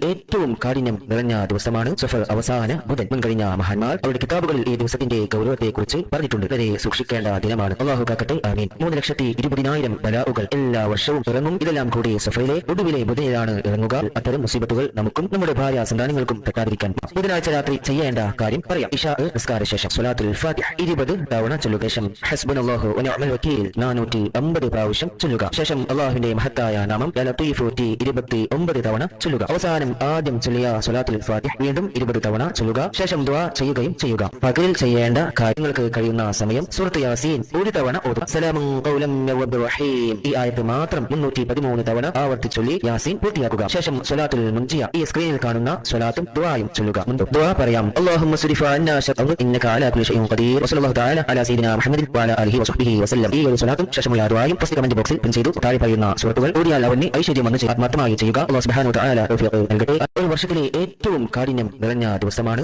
ഏറ്റവും കാഠിന്യം നിറഞ്ഞ ദിവസമാണ് സഫർ അവസാന ബുധൻ. മുൻകഴിഞ്ഞ മഹാന്മാർ അവരുടെ കിതാബുകളിൽ ഈ ദിവസത്തിന്റെ ഗൗരവത്തെക്കുറിച്ച് പറഞ്ഞിട്ടുണ്ട്. വളരെ സൂക്ഷിക്കേണ്ട ദിനമാണ്. അല്ലാഹു കാക്കട്ടെ, ആമീൻ. 3,20,000 ബലാഉകൾ എല്ലാ വർഷവും ഇറങ്ങും. ഇതെല്ലാം കൂടി സഫറിലെ ഒടുവിലെ ബുധനിലാണ് ഇറങ്ങുക. അത്തരം മുസീബത്തുകൾ നമുക്കും നമ്മുടെ ഭാര്യ സന്താനങ്ങൾക്കും തട്ടാതിരിക്കാൻ ബുധനാഴ്ച രാത്രി ചെയ്യേണ്ട കാര്യം പറയാം. ഇശാ നിസ്കാര ശേഷം സ്വലാത്തുൽ ഫാത്തിഹ 20 തവണ ചൊല്ലുക. ശേഷം ഹസ്ബുനല്ലാഹു വനിഅമൽ വകീൽ 450 പ്രാവശ്യം ചൊല്ലുക. ശേഷം അല്ലാഹുവിന്റെ മഹത്തായ നാമം യാ ലത്തീഫു 29 തവണ ചൊല്ലുക. അവസാനം ആദ്യം ചൊല്ലിയ സ്വലാത്തുൽ ഫാത്തിഹ വീണ്ടും 20 തവണ ചൊല്ലുക. ശേഷം ദുആ ചെയ്യുകയും ചെയ്യുക. പകലിൽ ചെയ്യേണ്ട കാര്യങ്ങൾക്ക് കഴിയുന്ന സമയം സൂറത്ത് യാസീൻ 1 തവണ ഓതുക. സലാമുൻ ഖൗലൻ മിർ റബ്ബിർ റഹീം ഈ ആയത്ത് മാത്രം 313 തവണ ആവർത്തിച്ച് ചൊല്ലി യാസീൻ പൂർത്തിയാക്കുക. ശേഷം സ്വലാത്തുൽ മുൻജിയ ഈ സ്ക്രീനിൽ കാണുന്ന സ്വലാത്തും ദുആയും ചൊല്ലുക. ദുആ പറയാം. അല്ലാഹുമ്മ സ്രിഫ് അന്നാ ശർറഹു ഇന്നക അലാ കുല്ലി ഷൈഇൻ ഖദീർ വസല്ലല്ലാഹു തആല അലാ സയ്യിദിനാ മുഹമ്മദിൻ വഅലാ ആലിഹി വസഹ്ബിഹി വസല്ലം. ഈ ഒരു സ്വലാത്തും ശേഷമുള്ള ദുആയും ഫസ്റ്റ് കമന്റ് ബോക്സിൽ പിൻ ചെയ്തു താഴെ പറയുന്ന സൂറത്തുകൾ ഓതിയാൽ അവന് ഐശ്വര്യം വന്ന് ആത്മാർത്ഥമായി ചെയ്യുക. അല്ലാഹു സുബ്ഹാനഹു വ തആല തൗഫീഖ് നൽകട്ടെ. ഒരു വർഷത്തിലെ ഏറ്റവും കാഠിന്യം നിറഞ്ഞ ദിവസമാണ്